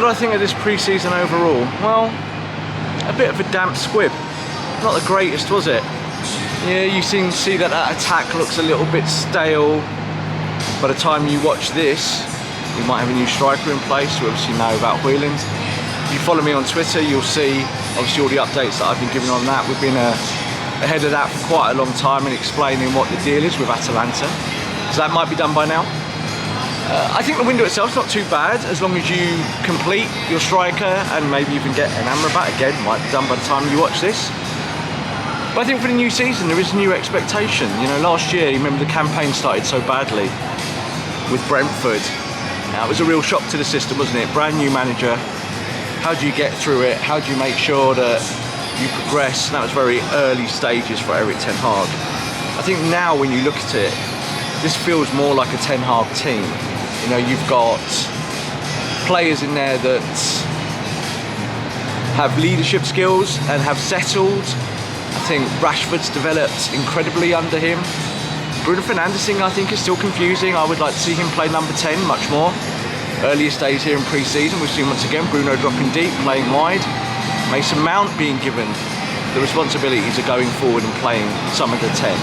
do I think of this pre-season overall? Well, a bit of a damp squib. Not the greatest, was it? Yeah, you seem to see that attack looks a little bit stale. By the time you watch this, we might have a new striker in place. We obviously know about Højlund. If you follow me on Twitter, you'll see obviously all the updates that I've been giving on that. We've been ahead of that for quite a long time and explaining what the deal is with Atalanta. So that might be done by now. I think the window itself's not too bad as long as you complete your striker and maybe even get an Amrabat again. Might be done by the time you watch this. But I think for the new season there is a new expectation. You know, last year, you remember the campaign started so badly with Brentford. Now, it was a real shock to the system, wasn't it? Brand new manager. How do you get through it? How do you make sure that you progress? And that was very early stages for Erik ten Hag. I think now when you look at it, this feels more like a Ten Hag team. You know, you've got players in there that have leadership skills and have settled. I think Rashford's developed incredibly under him. Bruno Fernandes, I think, is still confusing. I would like to see him play number 10 much more. Earliest days here in pre-season, we've seen once again Bruno dropping deep, playing wide. Mason Mount being given the responsibilities of going forward and playing some of the 10.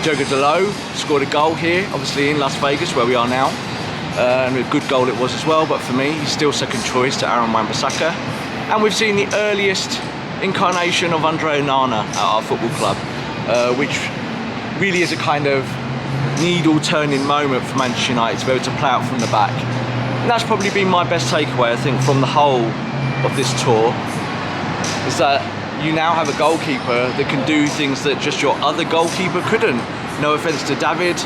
Diogo Dalot scored a goal here, obviously in Las Vegas, where we are now. And a good goal it was as well, but for me, he's still second choice to Aaron Wan-Bissaka. And we've seen the earliest incarnation of Andre Onana at our football club, which really is a kind of needle-turning moment for Manchester United to be able to play out from the back. And that's probably been my best takeaway, I think, from the whole of this tour, is that you now have a goalkeeper that can do things that just your other goalkeeper couldn't. No offence to David,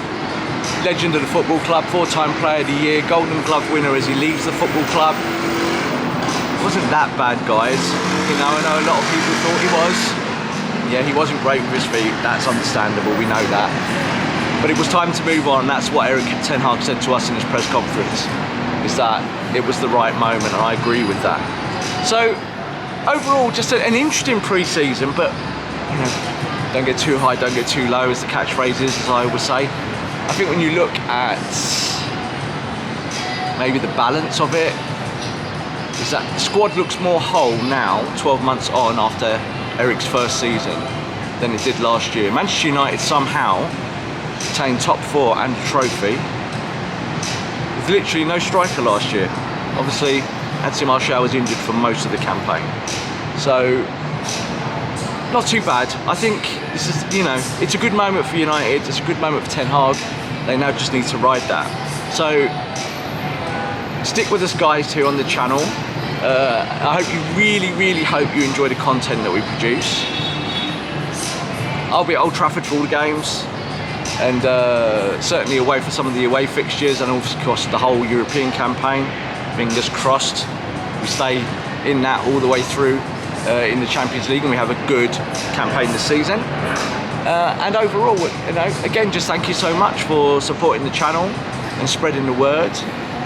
legend of the football club, 4-time player of the year, Golden Glove winner as he leaves the football club. It wasn't that bad, guys. You know, I know a lot of people thought he was. Yeah, he wasn't great with his feet, that's understandable, we know that. But it was time to move on, and that's what Erik ten Hag said to us in his press conference, is that it was the right moment, and I agree with that. So, overall, just an interesting pre-season, but, you know, don't get too high, don't get too low, as the catchphrase is, as I always say. I think when you look at maybe the balance of it, is that the squad looks more whole now, 12 months on after Erik's first season, than it did last year. Manchester United somehow attained top 4 and a trophy with literally no striker last year. Obviously, Anthony Martial was injured for most of the campaign, so not too bad. I think this is, you know, it's a good moment for United, it's a good moment for Ten Hag. They now just need to ride that. So stick with us, guys, here on the channel. I hope you really hope you enjoy the content that we produce. I'll be at Old Trafford for all the games, and certainly away for some of the away fixtures, and of course the whole European campaign. Fingers crossed we stay in that all the way through in the Champions League, and we have a good campaign this season. And overall, you know, again, just thank you so much for supporting the channel and spreading the word.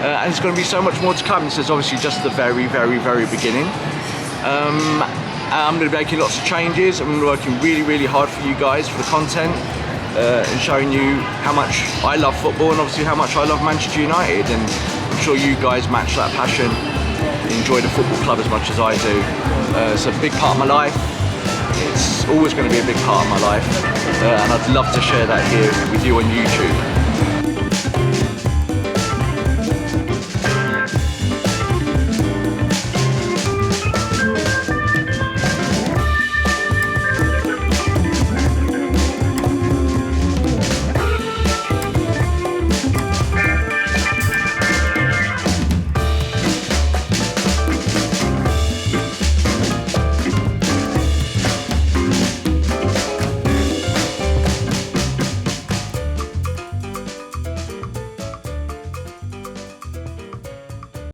And there's going to be so much more to come. This is obviously just the very beginning. I'm going to be making lots of changes. I'm working really hard for you guys for the content, and showing you how much I love football and obviously how much I love Manchester United. And I'm sure you guys match that passion, enjoy the football club as much as I do. It's a big part of my life. It's always going to be a big part of my life, and I'd love to share that here with you on YouTube.